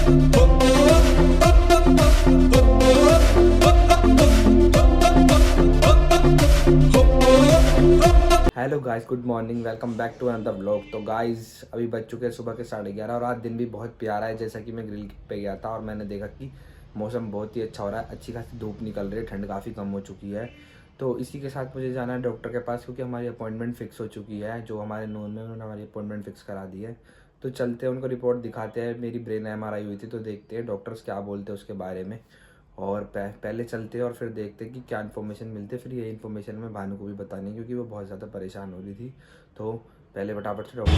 Hello guys, good morning, welcome back to another vlog. तो guys अभी बज चुके हैं सुबह के 11:30 और आज दिन भी बहुत प्यारा है। जैसा कि मैं ग्रिल पे गया था और मैंने देखा कि मौसम बहुत ही अच्छा हो रहा है, अच्छी खासी धूप निकल रही है, ठंड काफ़ी कम हो चुकी है। तो इसी के साथ मुझे जाना है डॉक्टर के पास क्योंकि हमारी अपॉइंटमेंट फ़िक्स हो चुकी है। जो हमारे नोन में उन्होंने हमारी अपॉइंटमेंट फ़िक्स करा दी है। तो चलते हैं, उनको रिपोर्ट दिखाते हैं। मेरी ब्रेन MRI हुई थी, तो देखते हैं डॉक्टर्स क्या बोलते हैं उसके बारे में। और पहले चलते हैं और फिर देखते हैं कि क्या इन्फॉर्मेशन मिलती है। फिर ये इन्फॉर्मेशन मैं भानु को भी बतानी है क्योंकि वो बहुत ज़्यादा परेशान हो रही थी। तो पहले फटाफट से डॉक्टर।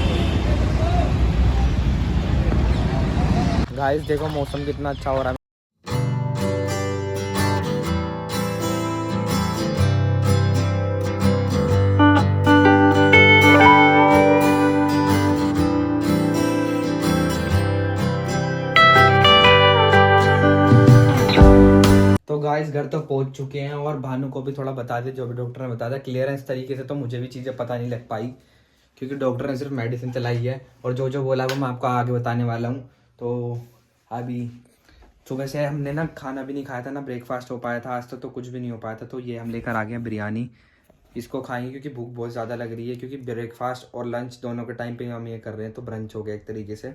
गाइस देखो मौसम कितना अच्छा हो रहा है। तो गाइस घर तो पहुंच चुके हैं और भानु को भी थोड़ा बता दे जो भी डॉक्टर ने बताया था। क्लियरेंस तरीके से तो मुझे भी चीज़ें पता नहीं लग पाई क्योंकि डॉक्टर ने सिर्फ मेडिसिन चलाई है और जो जो बोला वो मैं आपको आगे बताने वाला हूँ। तो अभी सुबह से हमने ना खाना भी नहीं खाया था, ना ब्रेकफास्ट हो पाया था आज तो कुछ भी नहीं हो पाया था। तो ये हम लेकर आ गए हैं बिरयानी, इसको खाएंगे क्योंकि भूख बहुत ज़्यादा लग रही है। क्योंकि ब्रेकफास्ट और लंच दोनों के टाइम पे हम ये कर रहे हैं, तो ब्रंच हो गया एक तरीके से।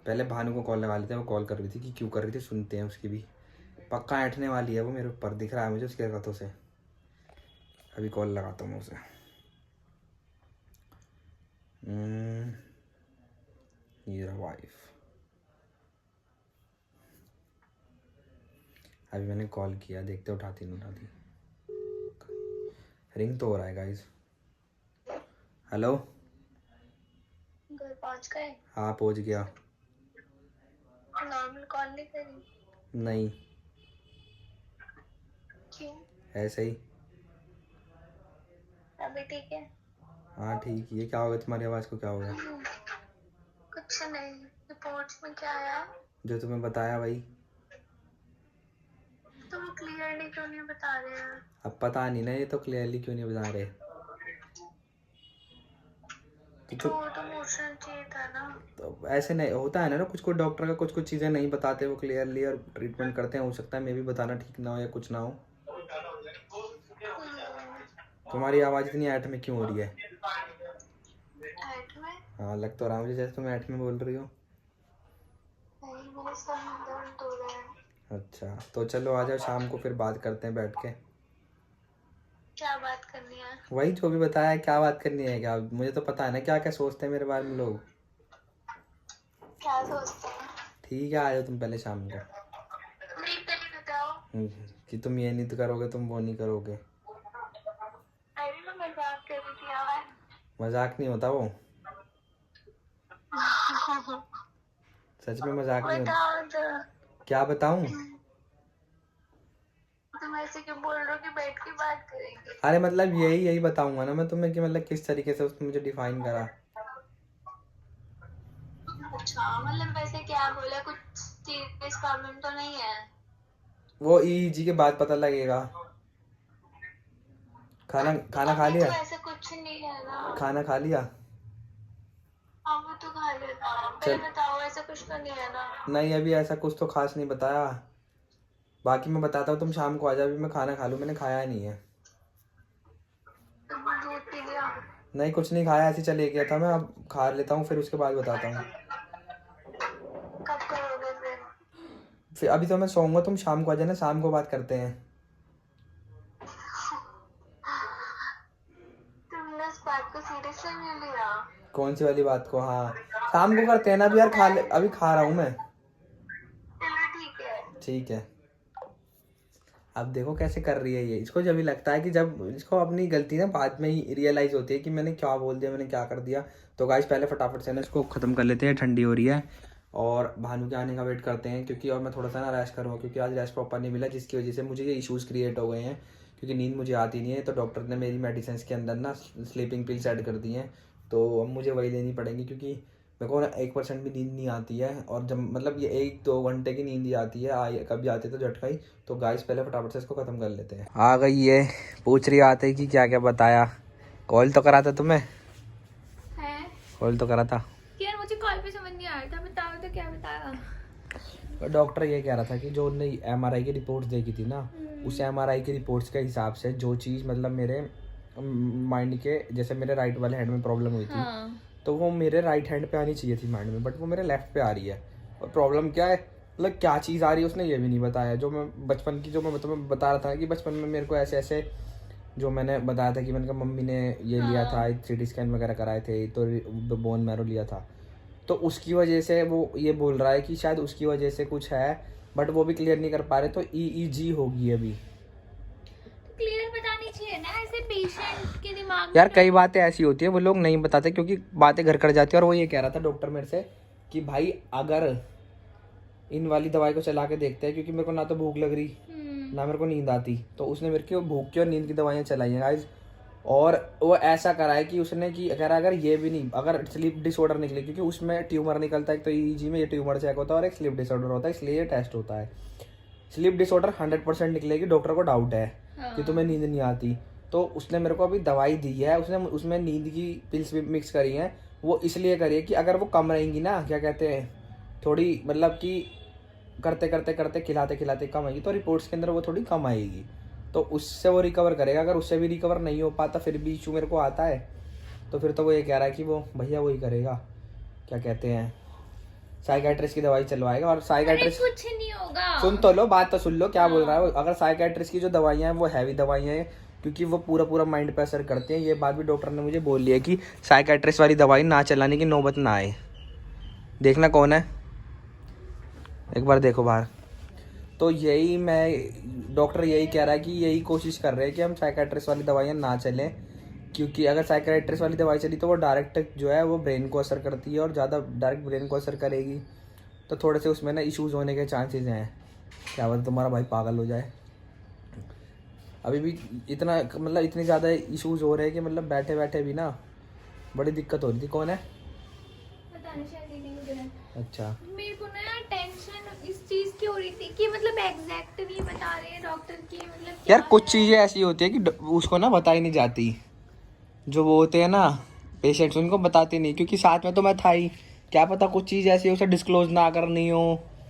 पहले भानु को कॉल लगा लेते हैं, वो कॉल कर रही थी कि क्यों कर रही थी, सुनते हैं उसकी भी। पक्का ऐंठने वाली है वो, मेरे ऊपर दिख रहा है मुझे उसकी हरकतों से। अभी कॉल लगाता हूँ उसे। ये रहा वाइफ। अभी मैंने कॉल किया, देखते उठाती नहीं उठाती। रिंग तो हो रहा है गाइस। हेलो, घर पहुंच गए? हाँ पहुंच गया। नॉर्मल कॉल नहीं करी? नहीं, क्यों? ऐसे ही। अभी ठीक है? हाँ ठीक, ये क्या हो गया तुम्हारी आवाज़ को, क्या हो गया? कुछ नहीं। रिपोर्ट्स में क्या आया? जो तुम्हें बताया वही। तो वो क्लियरली क्यों नहीं बता रहे हैं? अब पता नहीं ना, ये तो क्लियरली क्यों नहीं बता रहे। तो वो तो मोशन चाहिए था ना। तो ऐसे नहीं होता है ना, कुछ कुछ डॉक्टर का कुछ कुछ चीज़ें नहीं बताते वो क्लियरली और ट्रीटमेंट करते हैं। हो सकता है मैं भी बताना ठीक ना हो या कुछ ना हो। तुम्हारी आवाज़ इतनी ऐठ में क्यों हो रही है? ऐठ में? हाँ लग तो रहा मुझे जैसे तुम ऐठ में बोल रही हो। नहीं, मेरे सर में दर्द हो रहा है। अच्छा तो चलो आ जाओ, शाम को फिर बात करते हैं बैठ के। क्या बात करनी है? वही जो भी बताया, क्या बात करनी है क्या? मुझे तो पता है ना क्या क्या सोचते हैं मेरे बारे में लोग। क्या सोचते हैं? ठीक है आ जाओ तुम पहले शाम को। नहीं, पहले बताओ। कि तुम ये नहीं तो करोगे, तुम वो नहीं करोगे। अरे मैं मजाक कर रही थी यार। मजाक नहीं होता वो, सच में मजाक नहीं होता। बताओ तो। क्या बताऊं? तुम ऐसे क्यों बोल रहे हो कि बैठ के बात करेंगे? अरे मतलब यही बताऊंगा ना मैं तुम्हें कि मतलब किस तरीके से उसने मुझे डिफाइन करा। अच्छा, मतलब वैसे क्या बोला? कुछ सीरियस प्रॉब्लम तो नहीं है? वो EEG के बाद पता लगेगा। खाना खाना खा अभी लिया? तो ऐसा कुछ नहीं है ना। खाना खा लिया? अब तो खा लेता। पहले चल बताओ, ऐसा कुछ तो नहीं है ना? नहीं, अभी ऐसा कुछ तो खास नहीं बताया। बाकी मैं बताता हूँ, तुम शाम को आ जाओ। अभी मैं खाना खा लूँ, मैंने खाया नहीं है। तुमने दूध पी लिया? नहीं कुछ नहीं खाया, ऐसे चले गया था मैं। अब खा लेता हूँ फिर उसके बाद बताता हूँ। कब करोगे फिर? फिर अभी तो मैं सोऊंगा, तुम शाम को आ जाना, शाम को बात करते हैं। तुमने इस बात को सीरियसली नहीं लिया? कौन सी वाली बात को? हाँ शाम को करते हैं ना, अभी यार खा ले, अभी खा रहा हूँ मैं। चलो ठीक है। ठीक है। अब देखो कैसे कर रही है ये। इसको जब भी लगता है कि जब इसको अपनी गलती ना बाद में ही रियलाइज़ होती है कि मैंने क्या बोल दिया, मैंने क्या कर दिया। तो गाइस पहले फटाफट से ना इसको ख़त्म कर लेते हैं, ठंडी हो रही है। और भानु के आने का वेट करते हैं क्योंकि और मैं थोड़ा सा ना रेस्ट करूँगा क्योंकि आज रेस्ट प्रॉपर नहीं मिला, जिसकी वजह से मुझे ये इश्यूज़ क्रिएट हो गए हैं क्योंकि नींद मुझे आती नहीं है। तो डॉक्टर ने मेरी मेडिसिन के अंदर ना स्लीपिंग पिल्स ऐड कर दी हैं, तो अब मुझे वही लेनी पड़ेंगी क्योंकि मेरे को ना 1% भी नींद नहीं आती है। और जब मतलब ये 1-2 घंटे की नींद ही आती है, कभी आती है तो झटका ही। तो गाइस पहले फटाफट से इसको ख़त्म कर लेते हैं। आ गई ये, पूछ रही आते कि क्या क्या बताया। कॉल तो करा था तुम्हें? है? कॉल तो करा था यार मुझे कॉल पे समझ नहीं आ रहा था, बताओ तो क्या बताया? डॉक्टर ये कह रहा था कि जो उनने MRI की रिपोर्ट्स देखी थी ना, उस MRI की रिपोर्ट्स के हिसाब से जो चीज़ मतलब मेरे माइंड के, जैसे मेरे राइट वाले हैंड में प्रॉब्लम हुई थी, हाँ। तो वो मेरे राइट हैंड पे आनी चाहिए थी माइंड में, बट वो मेरे लेफ्ट पे आ रही है। और प्रॉब्लम क्या है, मतलब क्या चीज़ आ रही है उसने ये भी नहीं बताया। जो मैं बचपन की, जो मैं तुम्हें बता रहा था कि बचपन में मेरे को ऐसे ऐसे, जो मैंने बताया था कि मैंने कहा मम्मी ने ये लिया था, CT स्कैन वगैरह कराए थे, तो बोन मैरो लिया था, तो उसकी वजह से वो ये बोल रहा है कि शायद उसकी वजह से कुछ है, बट वो भी क्लियर नहीं कर पा रहे। तो EEG होगी अभी। क्लियर बतानी चाहिए ना ऐसे पेशेंट के दिमाग यार में। कई बातें ऐसी होती है वो लोग नहीं बताते, क्योंकि बातें घर कर जाती है। और वो ये कह रहा था डॉक्टर मेरे से कि भाई अगर इन वाली दवाई को चला के देखते हैं, क्योंकि मेरे को ना तो भूख लग रही ना मेरे को नींद आती, तो उसने मेरे को भूख की और नींद की दवाइयाँ चलाई हैं गाइस। और वो ऐसा करा है कि उसने कि अगर ये भी नहीं, अगर स्लीप डिसऑर्डर निकले, क्योंकि उसमें ट्यूमर निकलता है, एक तो EEG में ये ट्यूमर चेक होता है और एक स्लीप डिसऑर्डर होता है, इसलिए ये टेस्ट होता है। स्लीप डिसऑर्डर 100% निकलेगी, डॉक्टर को डाउट है कि तुम्हें नींद नहीं आती, तो उसने मेरे को अभी दवाई दी है, उसने उसमें नींद की पिल्स भी मिक्स करी हैं। वो इसलिए करी है कि अगर वो कम रहेंगी ना, क्या कहते हैं, थोड़ी मतलब कि करते करते करते खिलाते खिलाते कम आएगी, तो रिपोर्ट्स के अंदर वो थोड़ी कम आएगी, तो उससे वो रिकवर करेगा। अगर उससे भी रिकवर नहीं हो पाता, फिर भी इशू मेरे को आता है, तो फिर तो वो ये कह रहा है कि वो भैया वही करेगा, क्या कहते हैं, साइकेट्रिस्ट की दवाई चलवाएगा। और साइकेट्रिस्ट, कुछ नहीं होगा। सुन तो लो, बात तो सुन लो क्या बोल रहा है वो। अगर साइकेट्रिस्ट की जो दवाइयाँ हैं वो हैवी दवाइयाँ हैं, क्योंकि वो पूरा पूरा माइंड पे असर करते हैं। ये बात भी डॉक्टर ने मुझे बोल लिया कि साइकेट्रिस्ट वाली दवाई ना चलाने की नौबत ना आए। देखना कौन है, एक बार देखो बाहर। तो यही मैं, डॉक्टर यही कह रहा है कि यही कोशिश कर रहे हैं कि हम साइकेट्रिस्ट वाली दवाइयाँ ना चलें, क्योंकि अगर साइकेट्रिस्ट वाली दवाई चली तो वो डायरेक्ट जो है वो ब्रेन को असर करती है, और ज़्यादा डायरेक्ट ब्रेन को असर करेगी तो थोड़े से उसमें ना इश्यूज़ होने के चांसेस हैं। क्या बोलते, तुम्हारा भाई पागल हो जाए। अभी भी इतना, मतलब इतने ज़्यादा इश्यूज़ हो रहे हैं कि मतलब बैठे बैठे भी ना बड़ी दिक्कत हो रही थी। कौन है? पता नहीं, शायद दीदी उधर है। अच्छा, मेरे को ना टेंशन इस चीज की हो रही थी कि मतलब एग्जैक्ट नहीं बता रहे हैं डॉक्टर की, मतलब क्या यार कुछ है। चीज़ें ऐसी होती है कि उसको ना बताई नहीं जाती। जो वो होते हैं ना पेशेंट्स, उनको बताते नहीं, क्योंकि साथ में तो मैं था ही, क्या पता कुछ चीज़ ऐसी हो उसे डिस्क्लोज ना करनी हो।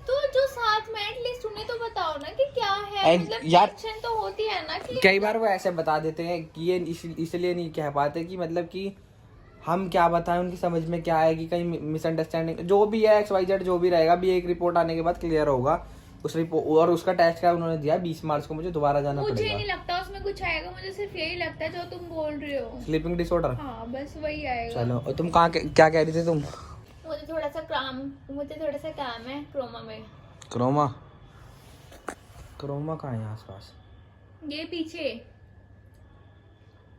तो जो साथ में एटलीस्ट उन्हें तो बताओ ना कि क्या है, मतलब यार टेंशन तो होती है ना कि कई बार वो ऐसे बता देते हैं कि ये इसलिए नहीं कह पाते कि मतलब कि हम क्या बताएं, उनकी समझ में क्या आएगी, कहीं मिसअंडरस्टैंडिंग जो भी है, XYZ जो भी रहेगा, भी एक रिपोर्ट आने के बाद क्लियर होगा उस रिपोर्ट। और उसका टेस्ट क्या उन्होंने दिया 20 मार्च को, मुझे दोबारा जाना मुझे पड़ेगा। नहीं लगता उसमें कुछ आएगा, मुझे सिर्फ यही लगता है जो तुम बोल रहे हो। स्लीपिंग डिसऑर्डर, हाँ बस वही आएगा। चलो। और तुम कहाँ क्या कह रही थी तुम? मुझे थोड़ा सा काम है क्रोमा में। क्रोमा? क्रोमा कहाँ है आसपास? ये पीछे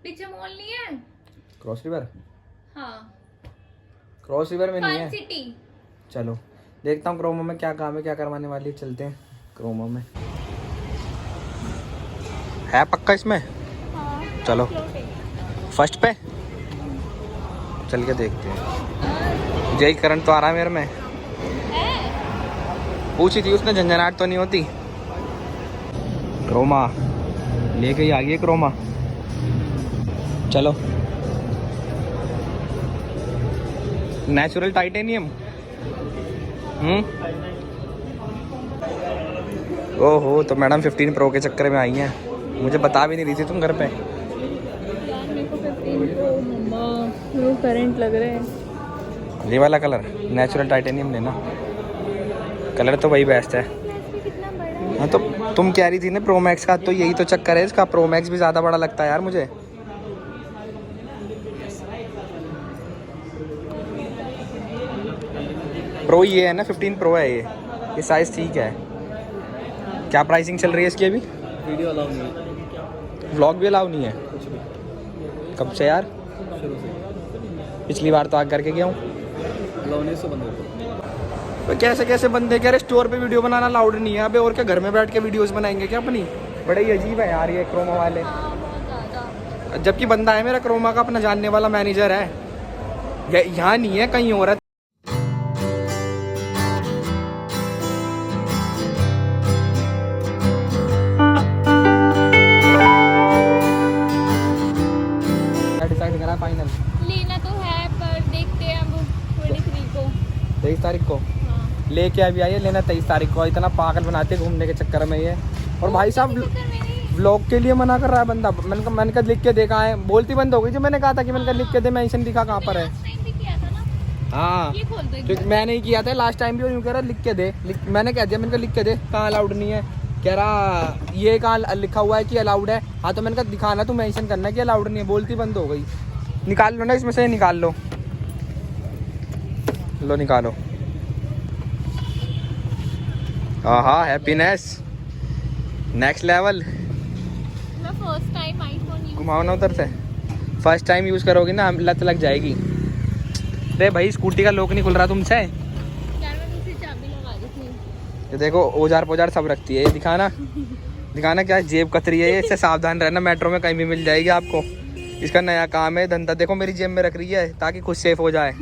पीछे मॉल नहीं है? Cross river? हाँ, क्रॉस रिवर में नहीं फन है। सिटी। चलो देखता हूँ क्रोमा में क्या काम है, क्या करवाने वाली है, चलते हैं क्रोमा में। है पक्का इसमें? हाँ, चलो फ्लोट है। फर्स्ट पे चल के देखते हैं। यही करंट तो आ रहा है मेरे में। पूछी थी उसने, झंझनाहट तो नहीं होती। क्रोमा लेके ही आ गई क्रोमा, चलो। Natural titanium. ओहो, तो मैडम 15 प्रो के चक्कर में आई हैं, मुझे बता भी नहीं रही थी तुम घर पे। यार मेरे को 15 प्रो मम्मा वो करंट लग रहे हैं। ये वाला कलर नेचुरल टाइटेनियम लेना, कलर तो वही बेस्ट है। कितना बड़ा। हाँ तो तुम कह रही थी ना प्रो मैक्स का, तो यही तो चक्कर है इसका, प्रो मैक्स भी ज़्यादा बड़ा लगता है यार मुझे। प्रो ये है ना, 15 प्रो है ये साइज़ ठीक है। क्या प्राइसिंग चल रही है इसकी अभी? वीडियो अलाउ नहीं है, व्लॉग भी अलाउ नहीं है? कुछ भी कब से यार? शुरू से पिछली बार तो आग करके गया हूँ। अलाउ नहीं, सो बंद कर दो। तो कैसे कैसे बंदे कह रहे स्टोर पे वीडियो बनाना अलाउड नहीं है अबे, और क्या घर में बैठ के वीडियोस बनाएंगे क्या अपनी? बड़े ही अजीब है यार ये क्रोमा वाले। हाँ बहुत ज़्यादा। जबकि बंदा है मेरा क्रोमा का अपना जानने वाला मैनेजर है, यहाँ नहीं है, कहीं और है। डिसाइड करा फाइनल लेना तो है पर देखते हैं अब 23 को। 23 तारीख को हाँ लेके अभी आई है, लेना 23 तारीख को। इतना पागल बनाते घूमने के चक्कर में ये। और भाई साहब व्लॉग के लिए मना कर रहा है बंदा। मैंने कहा लिख के देखा है, बोलती बंद हो गई। जो मैंने कहा था कि मैंने कहा लिख के दे, मेंशन दिखा कहाँ पर है। हाँ क्योंकि मैं नहीं किया था लास्ट टाइम भी, यूँ कह रहा लिख के दे। मैंने कह दिया, मैंने कहा लिख के दे, कहाँ अलाउड नहीं है। कह रहा ये कहाँ लिखा हुआ है कि अलाउड है। हाँ तो मैंने कहा दिखाना, तू मेंशन करना कि अलाउड नहीं है। बोलती बंद हो गई। निकाल लो ना इसमें से, निकाल लो, लो निकालो। हाँ हैप्पीनेस नेक्स्ट लेवल। मैं फर्स्ट टाइम आईफोन यूज घुमाओ ना उधर से। फर्स्ट टाइम यूज़ करोगी ना, लत लग जाएगी। अरे भाई स्कूटी का लॉक नहीं खुल रहा तुमसे। यार मैं दूसरी चाबी लगा दी थी। ये देखो औजार पोजार सब रखती है। ये दिखाना दिखाना क्या जेब कतरी है ये। इससे सावधान रहना, मेट्रो में कहीं भी मिल जाएगी आपको। इसका नया काम है धंधा। देखो मेरी जेब में रख रही है ताकि खुद सेफ हो जाए।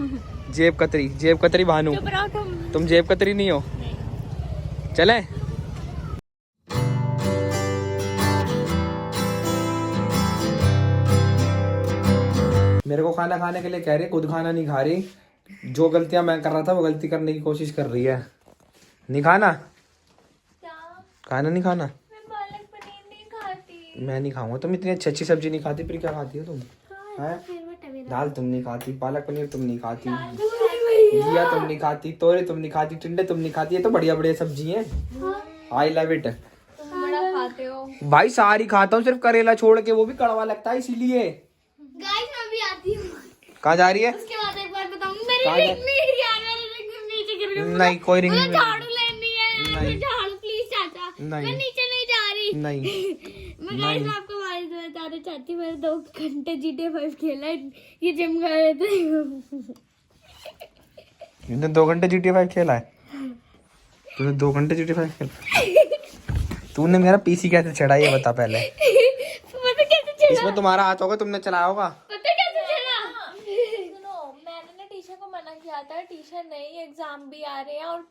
जेब कतरी भानु। चुप रहो तुम जेब कतरी नहीं हो। चले मेरे को खाना खाने के लिए कह रही है, खुद खाना नहीं खा रही। जो गलतियां मैं कर रहा था वो गलती करने की कोशिश कर रही है। नहीं खाना, क्या? खाना नहीं खाना। मैं पालक पनीर नहीं खाती। मैं नहीं खाऊंगा। तुम इतनी अच्छी सब्जी नहीं खाती, फिर क्या खाती हो तुम? हैं? दाल तुम नहीं खाती, पालक पनीर तुम नहीं खाती, घिया तुम नहीं खाती, तोरे तुम नहीं खाती, टिंडे तुम नहीं खाती। ये तो बढ़िया बढ़िया सब्जी है। I love it. तुम बड़ा खाते हो। भाई सारी खाता हूँ, सिर्फ करेला छोड़ के, वो भी कड़वा लगता है इसीलिए। गाइस मैं भी आती हूँ। कहाँ जा रही है? उसके बाद एक बार बताऊंगी। मेरी कहाँ रिंग नहीं यार, मेरी रिंग नीचे गिर गई। नहीं कोई रिंग मुझे नहीं। झाड़ू लेनी है। नहीं। मुझे झाड़ू प्लीज चाचा। नहीं। मैं नीचे नहीं जा रही। नहीं मैं गाइस आपको बारे में बताना चाहती हूँ। मैंने 2 घंटे GTA 5 खेला है। ये जिम कर रहे थे। तूने 2 घंटे GTA 5 खेला है? तूने 2 घंटे GTA 5 खेला? तूने मेरा पीसी कैसे चढ़ा ये बता पहले। पता कैसे चला? इसमें तुम्हारा हाथ होगा, तुमने चलाया होगा। पता कैसे चला? सुनो मैंने ना टीशा को मना किया था। टीशा नहीं, एग्जाम भी आ रहे हैं। और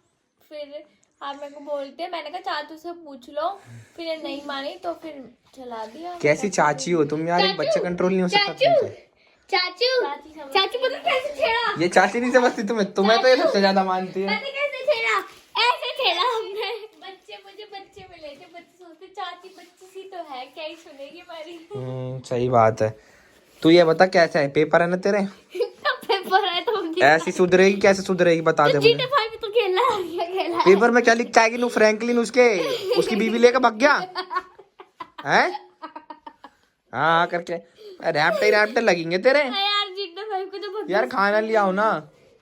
फिर आप मेरे को बोलते हैं, मैंने कहा चाचू से पूछ लो। फिर ये नहीं मानी तो फिर चला दिया। कैसी चाची हो तुम यार, एक बच्चा कंट्रोल नहीं हो सकता तुमसे। चाचू पता कैसे छेड़ा? ये चाची नहीं समझती तुम्हें तो ये सबसे ज्यादा मानती है। पता कैसे छेड़ा? ऐसे छेड़ा हमने। बच्चे मिले थे। बच्चे सोचते चाची बच्ची सी तो है, क्या ही सुनेगी हमारी। सही बात है। तू ये बता कैसा है, पेपर है ना तेरे? पेपर है तो ऐसी सुधरेगी कैसे सुधरेगी बता दे मुझे। GTA 5 तो खेला है। पेपर में क्या लिख के आएगी? नु फ्रैंकलिन उसकी बीवी लेकर भाग गया है। हाँ करके रैप्टर लगेंगे तेरे। यार GTA 5 को तो बहुत यार खाना लिया हो ना,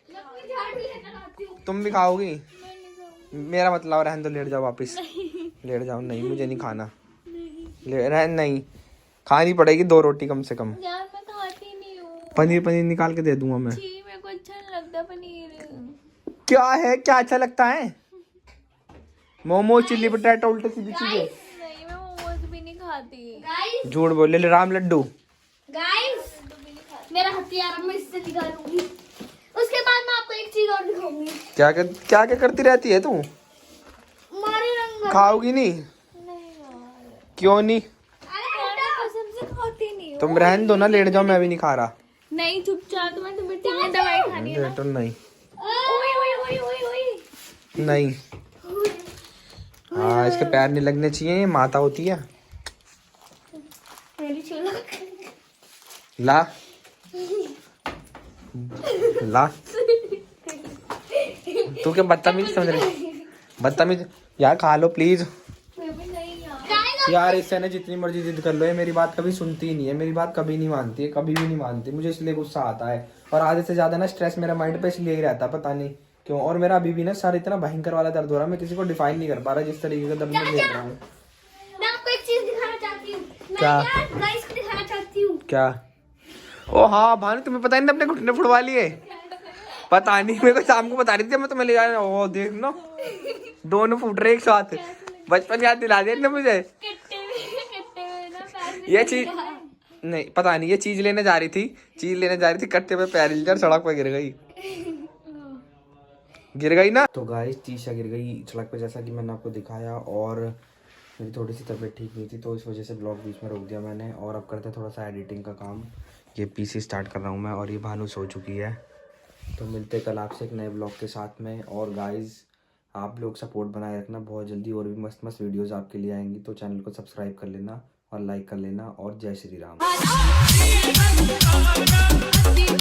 झाड़ू लेकर आती हूँ। तुम भी खाओगी। मेरा मतलब रहने दो, लेट जाओ वापस। लेट जाओ। नहीं मुझे नहीं खाना। नहीं खानी पड़ेगी 2 रोटी कम से कम। यार मैं खाती नहीं हूँ। पनीर निकाल के दे दूंगा मैं। जी मेरे को अच्छा नहीं लगता पनीर। क्या है, क्या अच्छा लगता है? मोमो चिल्ली पटेटो उल्टे सीधी चीजें। नहीं मैं मोमोज भी नहीं खाती। झूठ बोले राम लड्डू। गाइस मेरा हथियार मैं इससे निकालूंगी। उसके बाद मैं आपको एक चीज और दिखाऊंगी। क्या करती रहती है तू? मारे रंग खाओगी नहीं? नहीं यार। क्यों नहीं? अरे कसम से खाती नहीं हूँ। तुम रहने दो ना, लेट जाओ, मैं भी नहीं खा रहा। नहीं चुपचाप तुम्हें ठीक दवाई खानी है ना। लेटर नहीं। ओए ओए ओए ओए ओए। नहीं हाँ इसके पैर नहीं लगने चाहिए, ये माता होती है। मेरी चूल्हा ला ला तू क्या बदतमीज समझ रही? बदतमीज यार, खा लो प्लीज। मैं भी नहीं यार। यार इससे ना जितनी मर्जी जिद कर लो, ये मेरी बात कभी सुनती ही नहीं है। मेरी बात कभी नहीं मानती है, कभी भी नहीं मानती। मुझे इसलिए गुस्सा आता है। और आधे से ज्यादा ना स्ट्रेस मेरा माइंड पे इसलिए ही रहता है, पता नहीं क्यों। और मेरा अभी भी ना सर इतना भयंकर वाला दर्द हो रहा है, मैं किसी को डिफाइन नहीं कर पा रहा जिस तरीके का दर्द मैं देख रहा हूँ। मैं आपको एक चीज दिखाना चाहती हूँ। क्या? मैं गाइस को दिखाना चाहती हूँ। क्या? ओ हाँ भानु, तुम्हें पता नहीं अपने घुटने फुड़वा लिए? पता नहीं, मेरे को शाम को बता रही थी, मैं तुम्हें ले जाना। ओ देख ना, दोनों फूट रहे एक साथ। बचपन याद दिला दिया ना मुझे। कट्टे में ना पैर ये चीज नहीं, पता नहीं, ये चीज लेने जा रही थी, कट्टे पे पैर हिल गया, सड़क पे गिर गई ना। तो गाइस तीशा गिर गई सड़क पे, जैसा कि मैंने आपको दिखाया। और मेरी थोड़ी सी तबीयत ठीक नहीं थी, तो इस वजह से ब्लॉग बीच में रोक दिया मैंने। और अब करते थोड़ा सा एडिटिंग का काम। ये पीसी स्टार्ट कर रहा हूँ मैं, और ये भानु सो चुकी है। तो मिलते कल आपसे एक नए ब्लॉग के साथ में। और गाइस आप लोग सपोर्ट बनाए रखना, बहुत जल्दी और भी मस्त मस्त वीडियोस आपके लिए आएंगी। तो चैनल को सब्सक्राइब कर लेना और लाइक कर लेना, और जय श्री राम।